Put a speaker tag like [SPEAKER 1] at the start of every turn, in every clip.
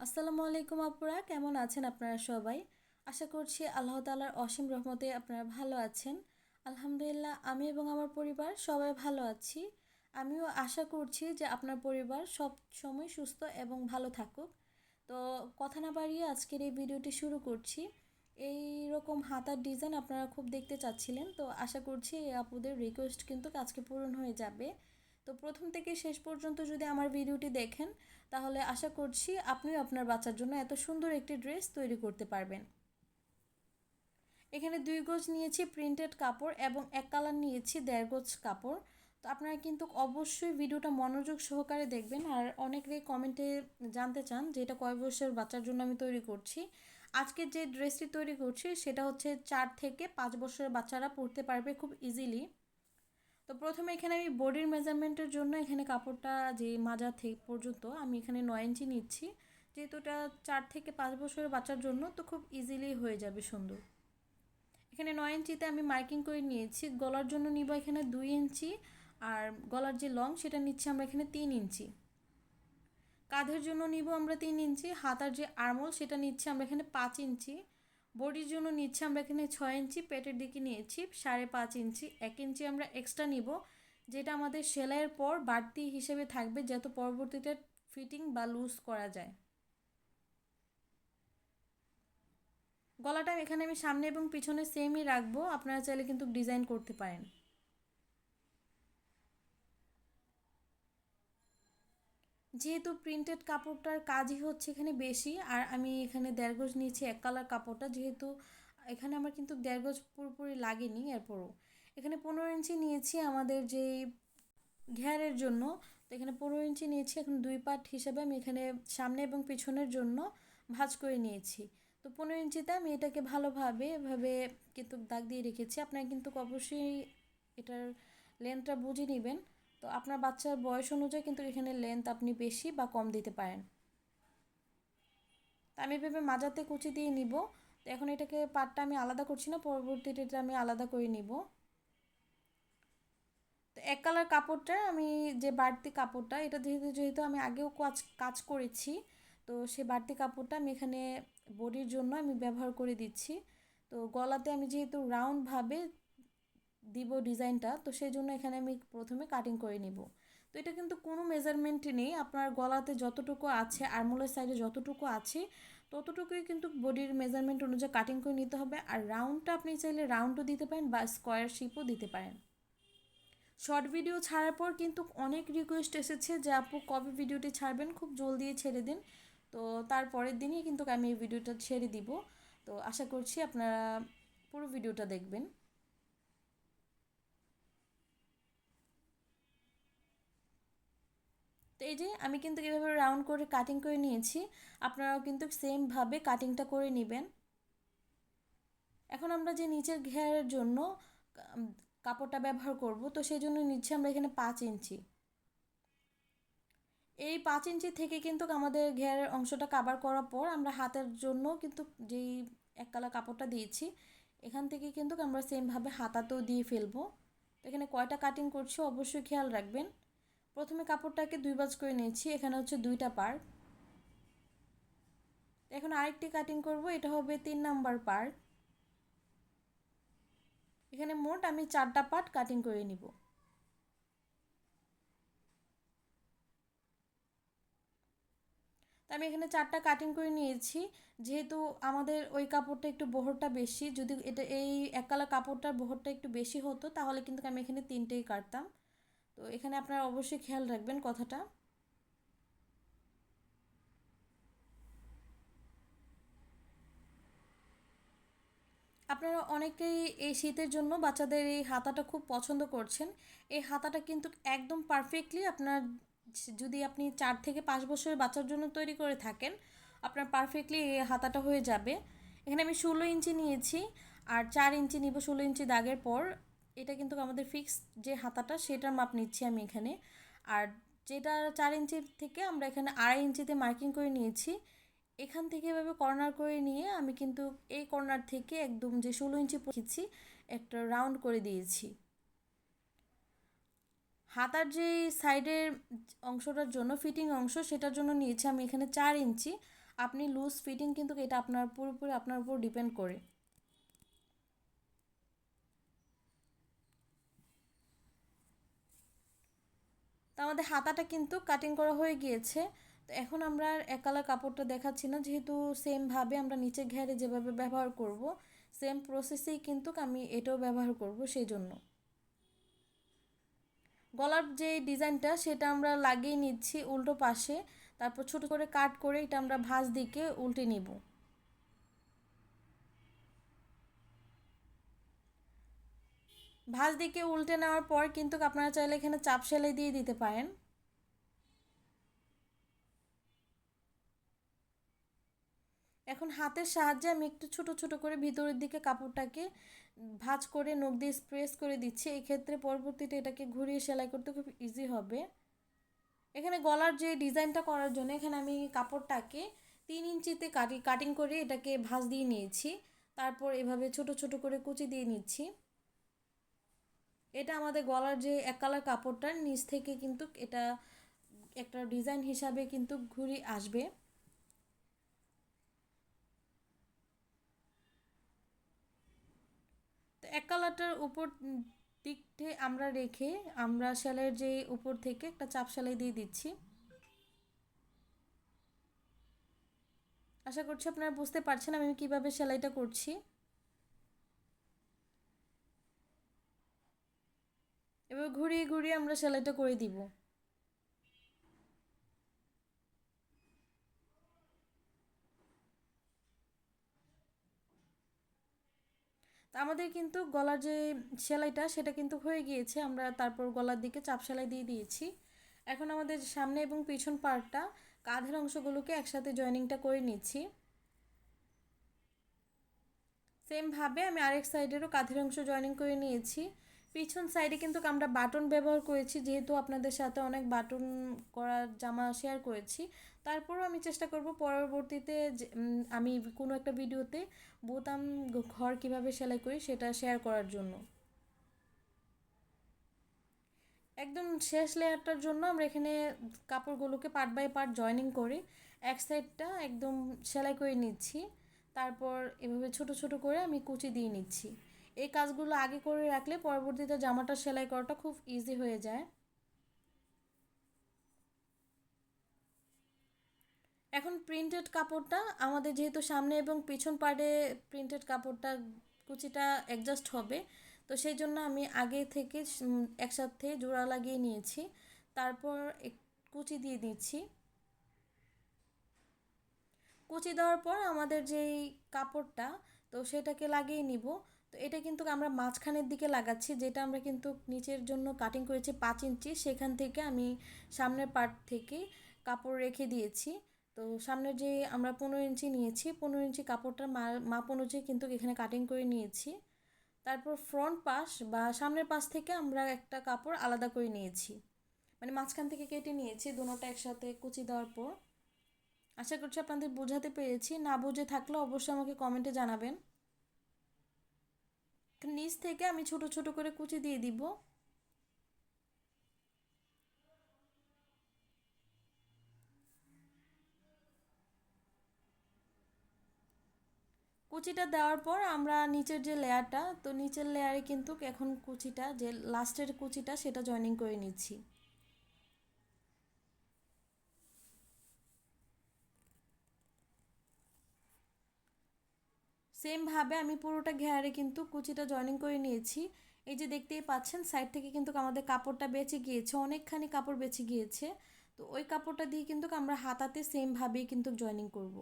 [SPEAKER 1] আসসালামু আলাইকুম আপুরা, কেমন আছেন আপনারা সবাই? আশা করছি আল্লাহ তাআলার অসীম রহমতে আপনারা ভালো আছেন। আলহামদুলিল্লাহ, আমি এবং আমার পরিবার সবাই ভালো আছি। আমিও আশা করছি যে আপনার পরিবার সব সময় সুস্থ এবং ভালো থাকুক। তো কথা না বাড়িয়ে আজকের এই ভিডিওটি শুরু করছি। এই রকম হাতার ডিজাইন আপনারা খুব দেখতে চাচ্ছিলেন, তো আশা করছি এই আপুদের রিকোয়েস্ট কিন্তু আজকে পূরণ হয়ে যাবে। তো প্রথম থেকে শেষ পর্যন্ত যদি আমার ভিডিওটি দেখেন, তাহলে আশা করছি আপনিও আপনার বাচ্চার জন্য এত সুন্দর একটি ড্রেস তৈরি করতে পারবেন। এখানে 2 গজ নিয়েছি প্রিন্টেড কাপড় এবং এক কালার নিয়েছি 1.5 গজ কাপড়। তো আপনারা কিন্তু অবশ্যই ভিডিওটা মনোযোগ সহকারে দেখবেন। আর অনেকেই কমেন্টে জানতে চান যে এটা কয় বয়সের বাচ্চার জন্য আমি তৈরি করছি। আজকে যে ড্রেসটি তৈরি করছি সেটা হচ্ছে 4 থেকে 5 বছরের বাচ্চারা পরতে পারবে খুব ইজিলি। তো প্রথমে এখানে আমি বডির মেজারমেন্টের জন্য এখানে কাপড়টা যে মাজা থেকে পর্যন্ত আমি এখানে 9 ইঞ্চি নিচ্ছি। যেহেতু এটা 4 থেকে 5 বছরের বাচ্চার জন্য, তো খুব ইজিলি হয়ে যাবে সুন্দর। এখানে 9 ইঞ্চিতে আমি মার্কিং করে নিয়েছি। গলার জন্য নিব এখানে 2 ইঞ্চি, আর গলার যে লং সেটা নিচ্ছি আমরা এখানে 3 ইঞ্চি। কাঁধের জন্য নিব আমরা 3 ইঞ্চি, হাতার যে আর্মল সেটা নিচ্ছি আমরা এখানে 5 ইঞ্চি। বডির জন্য নিচ্ছি আমরা এখানে 6 ইঞ্চি, পেটের দিকে নিয়েছি 5.5 ইঞ্চি। 1 ইঞ্চি আমরা এক্সট্রা নিব, যেটা আমাদের সেলাইয়ের পর বাড়তি হিসেবে থাকবে, যাতে পরবর্তীতে ফিটিং বা লুজ করা যায়। গলাটা এখানে আমি সামনে এবং পিছনে সেমই রাখবো, আপনারা চাইলে কিন্তু ডিজাইন করতে পারেন। যেহেতু প্রিন্টেড কাপড়টার কাজই হচ্ছে এখানে বেশি, আর আমি এখানে 1.5 গজ নিয়েছি এক কালার কাপড়টা, যেহেতু এখানে আমার কিন্তু 1.5 গজ পুরোপুরি লাগেনি। এরপরও এখানে 15 ইঞ্চি নিয়েছি আমাদের যেই ঘেরের জন্য। তো এখানে 15 ইঞ্চি নিয়েছি। এখন 2 পার্ট হিসেবে আমি এখানে সামনে এবং পিছনের জন্য ভাঁজ করে নিয়েছি। তো 15 ইঞ্চিতে আমি এটাকে ভালোভাবে এভাবে কিন্তু দাগ দিয়ে রেখেছি। আপনারা কিন্তু অবশ্যই এটার লেন্থটা বুঝে নেবেন। তো আপনার বাচ্চার বয়স অনুযায়ী কিন্তু এখানে লেন্থ আপনি বেশি বা কম দিতে পারেন। তো আমি এভাবে মাজাতে কুচি দিয়ে নিব। তো এখন এটাকে পাটটা আমি আলাদা করছি না, পরবর্তীতে এটা আমি আলাদা করে নিব। তো এক কালার কাপড়টা আমি যে বাড়তি কাপড়টা, এটা যেহেতু যেহেতু আমি আগেও কাজ কাজ করেছি, তো সে বাড়তি কাপড়টা আমি এখানে বডির জন্য আমি ব্যবহার করে দিচ্ছি। তো গলাতে আমি যেহেতু রাউন্ডভাবে দিব ডিজাইনটা, তো সেই জন্য এখানে আমি প্রথমে কাটিং করে নিব। তো এটা কিন্তু কোনো মেজারমেন্টই নেই, আপনার গলাতে যতটুকু আছে আরমোলের সাইডে যতটুকু আছে ততটুকুই কিন্তু বডির মেজারমেন্ট অনুযায়ী কাটিং করে নিতে হবে। আর রাউন্ডটা আপনি চাইলে রাউন্ডও দিতে পারেন বা স্কোয়ার শেপও দিতে পারেন। শর্ট ভিডিও ছাড়ার পর কিন্তু অনেক রিকোয়েস্ট এসেছে যে আপু কবে ভিডিওটি ছাড়বেন, খুব জলদি ছেড়ে দিন। তো তার পরের দিনই কিন্তু আমি এই ভিডিওটা ছেড়ে দিব। তো আশা করছি আপনারা পুরো ভিডিওটা দেখবেন। তো এই যে আমি কিন্তু এভাবে রাউন্ড করে কাটিং করে নিয়েছি, আপনারাও কিন্তু সেমভাবে কাটিংটা করে নেবেন। এখন আমরা যে নিচের ঘেরের জন্য উম, কাপড়টা ব্যবহার করব, তো সেই জন্য নিচ্ছি আমরা এখানে 5 ইঞ্চি। এই 5 ইঞ্চি থেকে কিন্তু আমাদের ঘেরের অংশটা কাভার করার পর আমরা হাতের জন্য কিন্তু যেই এক কালার কাপড়টা দিয়েছি, এখান থেকে কিন্তু আমরা সেমভাবে হাতাতেও দিয়ে ফেলবো। তো এখানে কয়টা কাটিং করছি অবশ্যই খেয়াল রাখবেন। প্রথমে কাপড়টাকে 2 ভাঁজ করে নিয়েছি, এখানে হচ্ছে 2টা পার্ট। এখন আরেকটি কাটিং করব, এটা হবে 3 নাম্বার পার্ট। এখানে মোট আমি 4টা পার্ট কাটিং করে নিব। তো আমি এখানে 4টা কাটিং করে নিয়েছি। যেহেতু আমাদের ওই কাপড়টা একটু বহরটা বেশি, যদি এটা এই এক কালার কাপড়টার বহরটা একটু বেশি হতো তাহলে কিন্তু আমি এখানে 3টেই কাটতাম। তো এখানে আপনারা অবশ্যই খেয়াল রাখবেন কথাটা। আপনারা অনেকেই এই শীতের জন্য বাচ্চাদের এই হাতাটা খুব পছন্দ করছেন। এই হাতাটা কিন্তু একদম পারফেক্টলি আপনার, যদি আপনি 4 থেকে 5 বছরের বাচ্চার জন্য তৈরি করে থাকেন, আপনার পারফেক্টলি এই হাতাটা হয়ে যাবে। এখানে আমি 16 ইঞ্চি নিয়েছি, আর 4 ইঞ্চি নিব 16 ইঞ্চি দাগের পর। এটা কিন্তু আমাদের ফিক্স যে হাতাটা সেটার মাপ নিচ্ছি আমি এখানে। আর যেটা 4 ইঞ্চির থেকে আমরা এখানে 2.5 ইঞ্চিতে মার্কিং করে নিয়েছি। এখান থেকে এভাবে কর্নার করে নিয়ে আমি কিন্তু এই কর্নার থেকে একদম যে 16 ইঞ্চি রেখেছি একটা রাউন্ড করে দিয়েছি। হাতার যে সাইডের অংশটার জন্য ফিটিং অংশ, সেটার জন্য নিয়েছি আমি এখানে 4 ইঞ্চি। আপনি লুজ ফিটিং কিন্তু এটা আপনার পুরোপুরি আপনার উপর ডিপেন্ড করে। তো আমাদের হাতাটা কিন্তু কাটিং করা হয়ে গিয়েছে। তো এখন আমরা আর এক কালার কাপড়টা দেখাচ্ছি না, যেহেতু সেমভাবে আমরা নিচে ঘেরে যেভাবে ব্যবহার করব সেম প্রসেসেই কিন্তু আমি এটাও ব্যবহার করব। সেই জন্য গলার যে ডিজাইনটা সেটা আমরা লাগিয়ে নিচ্ছি উল্টো পাশে, তারপর ছোট করে কাট করে এটা আমরা ভাঁজ দিকে উল্টে নিব। ভাঁজ দিকে উল্টে নেওয়ার পর কিন্তু আপনারা চাইলে এখানে চাপ সেলাই দিয়ে দিতে পারেন। এখন হাতের সাহায্যে আমি একটু ছোট ছোট করে ভিতরের দিকে কাপড়টাকে ভাঁজ করে নখ দিয়ে প্রেস করে দিচ্ছি। এক্ষেত্রে পরবর্তীতে এটাকে ঘুরিয়ে সেলাই করতে খুব ইজি হবে। এখানে গলার যে ডিজাইনটা করার জন্য এখানে আমি কাপড়টাকে 3 ইঞ্চিতে কাটিং করে এটাকে ভাঁজ দিয়ে নিয়েছি। তারপর এভাবে ছোট ছোট করে কুচি দিয়ে নিচ্ছি। এটা আমাদের গলার যে এক কালার কাপড়টার নিচ থেকে কিন্তু এটা একটা ডিজাইন হিসাবে কিন্তু ঘুরে আসবে। তো এক কালারটার উপর দিকটে আমরা রেখে আমরা সেলাইয়ের যে উপর থেকে একটা চাপ সেলাই দিয়ে দিচ্ছি। আশা করছি আপনারা বুঝতে পারছেন আমি কিভাবে সেলাইটা করছি। এবার ঘুরিয়ে ঘুরিয়ে আমরা সেলাইটা করে দিব। তা আমাদের কিন্তু গলার যে সেলাইটা সেটা কিন্তু হয়ে গিয়েছে, আমরা তারপর গলার দিকে চাপ সেলাই দিয়ে দিয়েছি। এখন আমাদের সামনে এবং পিছন পার্টটা কাঁধের অংশগুলোকে একসাথে জয়েনিংটা করে নিচ্ছি। সেমভাবে আমি আরেক সাইডেরও কাঁধের অংশ জয়েনিং করে নিয়েছি। পিছন সাইডে কিন্তু আমরা বাটন ব্যবহার করেছি, যেহেতু আপনাদের সাথে অনেক বাটন করা জামা শেয়ার করেছি। তারপরও আমি চেষ্টা করব পরবর্তীতে আমি কোনো একটা ভিডিওতে বোতাম ঘর কিভাবে সেলাই করি সেটা শেয়ার করার জন্য। একদম শেষ লেয়ারটার জন্য আমরা এখানে কাপড়গুলোকে পার্ট বাই পার্ট জয়েনিং করে এক সাইডটা একদম সেলাই করে নিচ্ছি। তারপর এভাবে ছোট ছোট করে আমি কুচি দিয়ে নিচ্ছি। এই কাজগুলো আগে করে রাখলে পরবর্তীতে জামাটা সেলাই করাটা খুব ইজি হয়ে যায়। এখন প্রিন্টেড কাপড়টা আমাদের যেহেতু সামনে এবং পিছন পার্টে প্রিন্টেড কাপড়টা কুচিটা অ্যাডজাস্ট হবে, তো সেই জন্য আমি আগে থেকে একসাথে জোড়া লাগিয়ে নিয়েছি। তারপর কুচি দিয়ে দিচ্ছি। কুচি দেওয়ার পর আমাদের যেই কাপড়টা তো সেটাকে লাগিয়ে নিব। তো এটা কিন্তু আমরা মাঝখানের দিকে লাগাচ্ছি, যেটা আমরা কিন্তু নিচের জন্য কাটিং করেছি 5 ইঞ্চি, সেখান থেকে আমি সামনের পার্ট থেকে কাপড় রেখে দিয়েছি। তো সামনের যে আমরা 15 ইঞ্চি নিয়েছি, 15 ইঞ্চি কাপড়টার মাপ অনুযায়ী কিন্তু এখানে কাটিং করে নিয়েছি। তারপর ফ্রন্ট পাশ বা সামনের পাশ থেকে আমরা একটা কাপড় আলাদা করে নিয়েছি, মানে মাঝখান থেকে কেটে নিয়েছি দুটোটা একসাথে কুচি দেওয়ার পর। আশা করছি আপনাদের বোঝাতে পেরেছি, না বুঝে থাকলে অবশ্যই আমাকে কমেন্টে জানাবেন। নিচ থেকে আমি ছোট ছোট করে কুচি দিয়ে দিব। কুচিটা দেওয়ার পর আমরা নিচের যে লেয়ারটা, তো নিচের লেয়ারে কিন্তু এখন কুচিটা যে লাস্টের কুচিটা সেটা জয়েনিং করে নিচ্ছি। সেমভাবে আমি পুরোটা ঘেরে কিন্তু কুচিটা জয়েনিং করে নিয়েছি। এই যে দেখতেই পাচ্ছেন সাইড থেকে কিন্তু আমাদের কাপড়টা বেঁচে গিয়েছে, অনেকখানি কাপড় বেঁচে গিয়েছে। তো ওই কাপড়টা দিয়ে কিন্তু আমরা হাতাতে সেমভাবেই কিন্তু জয়েনিং করব।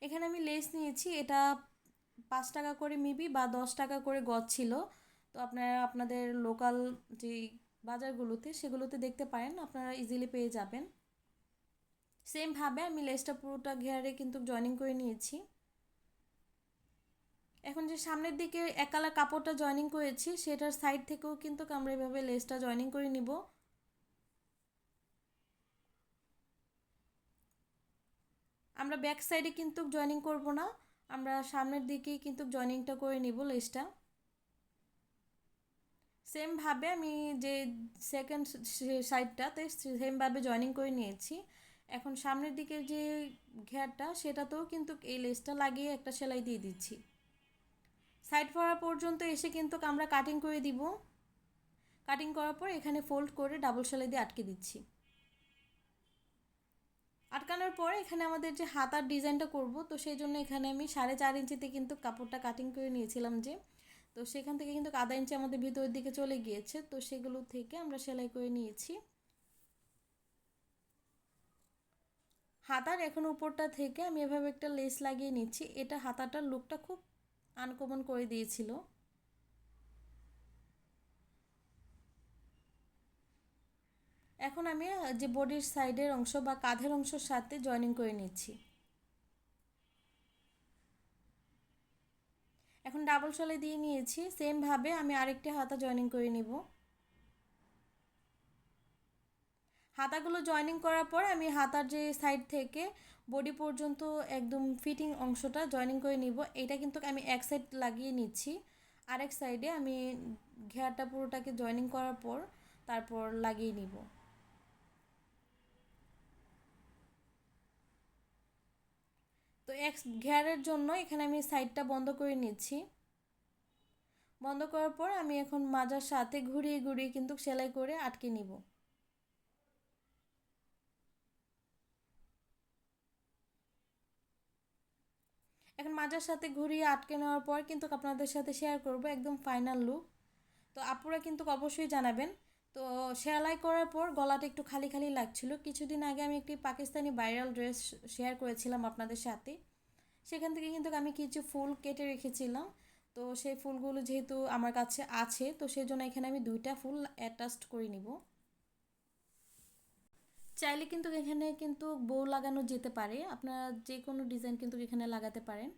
[SPEAKER 1] এখানে আমি লেস নিয়েছি, এটা 5 টাকা করে মেবি বা 10 টাকা করে গজ ছিল। তো আপনারা আপনাদের লোকাল যে বাজারগুলোতে সেগুলোতে দেখতে পারেন, আপনারা ইজিলি পেয়ে যাবেন। সেমভাবে আমি লেসটা পুরোটা ঘেরে কিন্তু জয়েনিং করে নিয়েছি। এখন যে সামনের দিকে এক কালার কাপড়টা জয়েনিং করেছি সেটার সাইড থেকেও কিন্তু আমরা এভাবে লেসটা জয়েনিং করে নিব। আমরা ব্যাক সাইডে কিন্তু জয়েনিং করব না, আমরা সামনের দিকেই কিন্তু জয়েনিংটা করে নিব লেসটা। সেমভাবে আমি যে সেকেন্ড সাইডটাতে সেমভাবে জয়েনিং করে নিয়েছি। এখন সামনের দিকের যে ঘেরটা সেটাতেও কিন্তু এই লেসটা লাগিয়ে একটা সেলাই দিয়ে দিচ্ছি। সাইড পরা পর্যন্ত এসে কিন্তু আমরা কাটিং করে দিব। কাটিং করার পর এখানে ফোল্ড করে ডাবল সেলাই দিয়ে আটকে দিচ্ছি। আটকানোর পর এখানে আমাদের যে হাতার ডিজাইনটা করব, তো সেই জন্য এখানে আমি 4.5 ইঞ্চিতে কিন্তু কাপড়টা কাটিং করে নিয়েছিলাম যে, তো সেখান থেকে কিন্তু আধা ইঞ্চি আমাদের ভিতরের দিকে চলে গিয়েছে, তো সেগুলো থেকে আমরা সেলাই করে নিয়েছি। হাতার এখন উপরটা থেকে আমি এভাবে একটা লেস লাগিয়ে নিচ্ছি। এটা হাতাটার লুকটা খুব আনকমন করে দিয়েছিল। এখন আমি যে বডির সাইডের অংশ বা কাঁধের অংশের সাথে জয়েনিং করে নিচ্ছি। এখন ডাবল সেলাই দিয়ে নিয়েছি, সেমভাবে আমি আরেকটি হাতা জয়েনিং করে নিব। হাতাগুলো জয়েনিং করার পর আমি হাতার যে সাইড থেকে বডি পর্যন্ত একদম ফিটিং অংশটা জয়েনিং করে নিব। এটা কিন্তু আমি এক সাইড লাগিয়ে নিচ্ছি, আরেক সাইডে আমি ঘেরটা পুরোটাকে জয়েনিং করার পর তারপর লাগিয়ে নিব। তো এক ঘেরের জন্য এখানে আমি সাইডটা বন্ধ করে নিচ্ছি। বন্ধ করার পর আমি এখন মাজার সাথে ঘুরিয়ে ঘুরিয়ে কিন্তু সেলাই করে আটকে নিব। এখন মাজার সাথে ঘুরিয়ে আটকে নেওয়ার পর কিন্তু আপনাদের সাথে শেয়ার করব একদম ফাইনাল লুক। তো আপুরা কিন্তু অবশ্যই জানাবেন। তো সেলাই করার পর গলাটা একটু খালি খালি লাগছিল। কিছুদিন আগে আমি একটি পাকিস্তানি ভাইরাল ড্রেস শেয়ার করেছিলাম আপনাদের সাথে, সেখান থেকে কিন্তু আমি কিছু ফুল কেটে রেখেছিলাম। তো সেই ফুলগুলো যেহেতু আমার কাছে আছে, তো সেই জন্য এখানে আমি 2টা ফুল অ্যাটাচড করে নিব। চাইলে কিন্তু এখানে কিন্তু বউ লাগানো যেতে পারে, আপনারা যে কোনো ডিজাইন কিন্তু এখানে লাগাতে পারেন।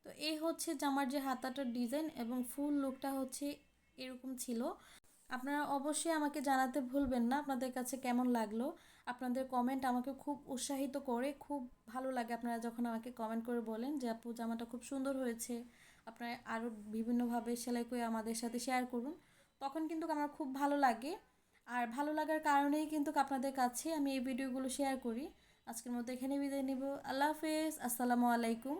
[SPEAKER 1] তো এই হচ্ছে জামার যে হাতাটার ডিজাইন এবং ফুল লুকটা হচ্ছে এরকম ছিল। আপনারা অবশ্যই আমাকে জানাতে ভুলবেন না আপনাদের কাছে কেমন লাগলো। আপনাদের কমেন্ট আমাকে খুব উৎসাহিত করে, খুব ভালো লাগে আপনারা যখন আমাকে কমেন্ট করে বলেন যে আপু জামাটা খুব সুন্দর হয়েছে, আপনারা আরও বিভিন্নভাবে সেলাই করে আমাদের সাথে শেয়ার করুন। তখন কিন্তু আমার খুব ভালো লাগে, আর ভালো লাগার কারণেই কিন্তু আপনাদের কাছে আমি এই ভিডিওগুলো শেয়ার করি। আজকের মতো এখানে বিদায় নেব। আল্লাহ হাফেজ, আসসালামু আলাইকুম।